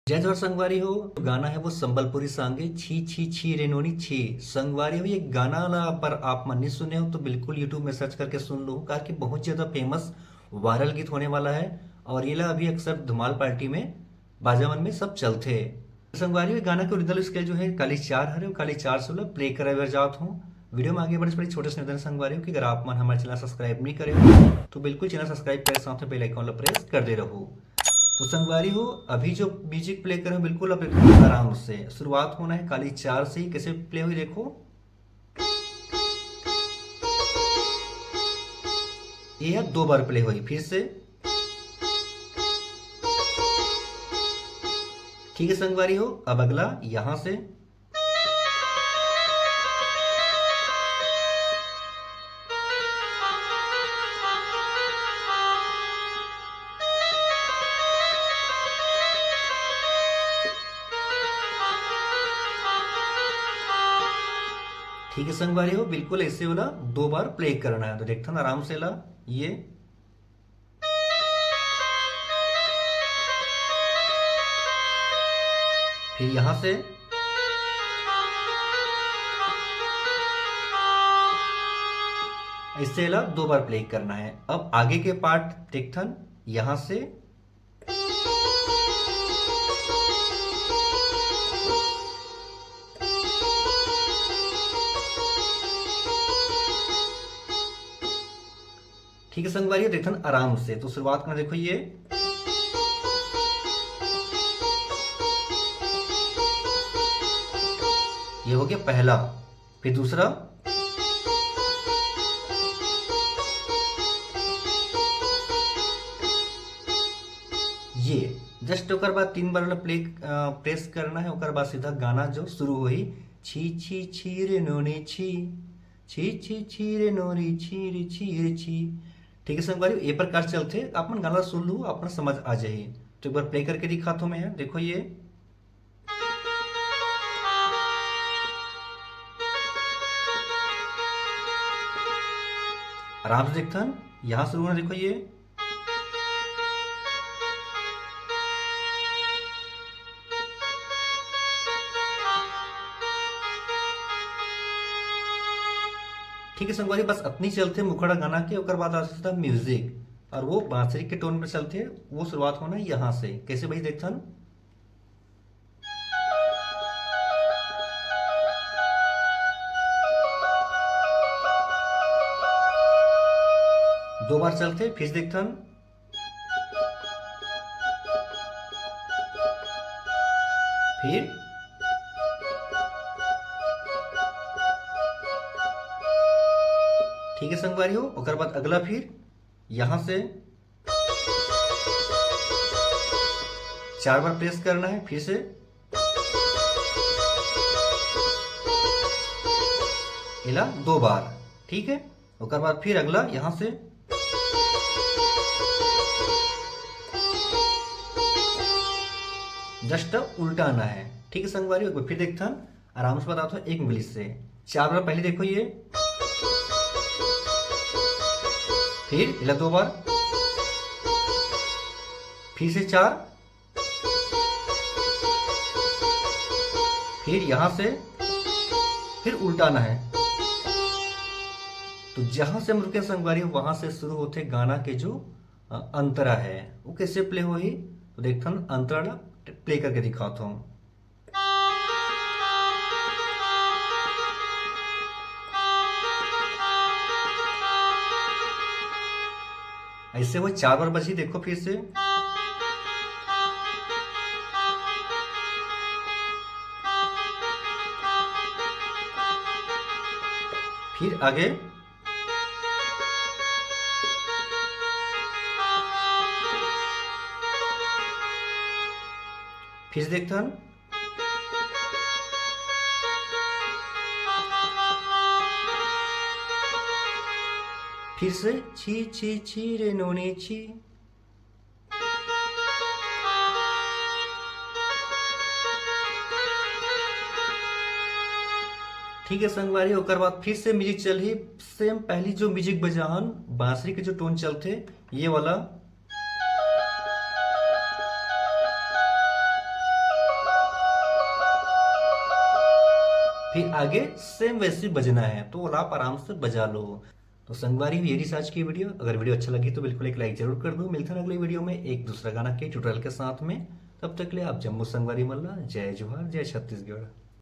जय जोहर संगवारी हो। जो गाना है वो संबलपुरी सॉन्ग है छी छी छी रेनोनी छी। संगवारी हो, ये गाना ला पर आप मन नहीं सुने हो तो बिल्कुल यूट्यूब में सर्च करके सुन लो, कार कि बहुत ज़्यादा फेमस वायरल गीत होने वाला है। और ये ला अभी अक्सर धुमाल पार्टी में बाजावन में सब चलते हैं। संगवारी हो, गाना के ओरिजिनल स्केल जो है काली चार हरे काली चार सोलह प्ले करे हुए जात हूँ। वीडियो में आगे बढ़े से बड़ी छोटे से निवेदन संगवारी हो कि अगर आप मन हमारे चैनल सब्सक्राइब नहीं करे हो तो बिल्कुल चैनल सब्सक्राइब करे, साथ में बेल आइकन प्रेस कर दे रहो। तो संगवारी हो, अभी जो म्यूजिक प्ले करें बिल्कुल आप एकदम आराम से शुरुआत होना है काली चार से ही। कैसे प्ले हुई देखो, ये दो बार प्ले हुई, फिर से। ठीक है संगवारी हो, अब अगला यहां से। ठीक है संगवारी हो, बिल्कुल ऐसे वाला दो बार प्ले करना है। तो देखता ना आराम से ला ये। फिर यहां से इससे ला दो बार प्ले करना है। अब आगे के पार्ट देखथन, यहां से ठीक है संगवारी, देखथन आराम से। तो शुरुआत करना देखो, ये हो गया पहला। फिर दूसरा, ये जस्ट ओकर बाद तीन बार प्ले प्रेस करना है। ओकर बाद सीधा गाना जो शुरू हुई, छी छी छी रे नोनी छी छी छी छी रे नोरी छी रे छी रे छी। ठीक है संगवारी, ये प्रकार चलते अपन गाना सुन लू, अपन समझ आ जाए। तो एक बार प्ले करके दिखाता हूं मैं, देखो ये आराम से देखता यहां शुरू होना देखो ये। ठीक है संगवारी, बस अपनी चलते मुखड़ा गाना के, ओकर बाद आता म्यूजिक और वो बांसुरी के टोन में चलते। वो शुरुआत होना यहां से। कैसे भाई देखता दो बार चलते, फिर देखता फिर ठीक है संगवारी हो, ओकर बाद अगला फिर यहां से चार बार प्रेस करना है। फिर से इला दो बार। ठीक है, ओकर बाद फिर अगला यहां से जस्ट उल्टा आना है। ठीक है संगवारी, एक बार फिर देखता आराम से बताता हूं एक इंग्लिश से। चार बार पहले देखो ये, फिर इला दो बार, फिर से चार, फिर यहां से फिर उल्टाना है। तो जहां से हम रुके संगवारी वहां से शुरू होते गाना के जो अंतरा है वो कैसे प्ले हुई। तो देखता हूं अंतरा प्ले करके दिखाता हूं। ऐसे वो चार बार बजी, देखो फिर से। फिर आगे फिर से देखता हूं, फिर से छी छी छी रे नोनी छी। ठीक है संगवारी, ओकर बाद फिर से म्यूजिक चली सेम पहली जो म्यूजिक बजाहन बांसुरी के जो टोन चलते ये वाला। फिर आगे सेम वैसे बजना है, तो आप आराम से बजा लो। तो संगवारी यही रही आज की वीडियो। अगर वीडियो अच्छा लगी तो बिल्कुल एक लाइक जरूर कर दो। मिलते हैं अगली वीडियो में एक दूसरा गाना के ट्यूटोरियल के साथ में। तब तक के लिए आप जम्मू संगवारी मल्ला। जय जोहार, जय छत्तीसगढ़।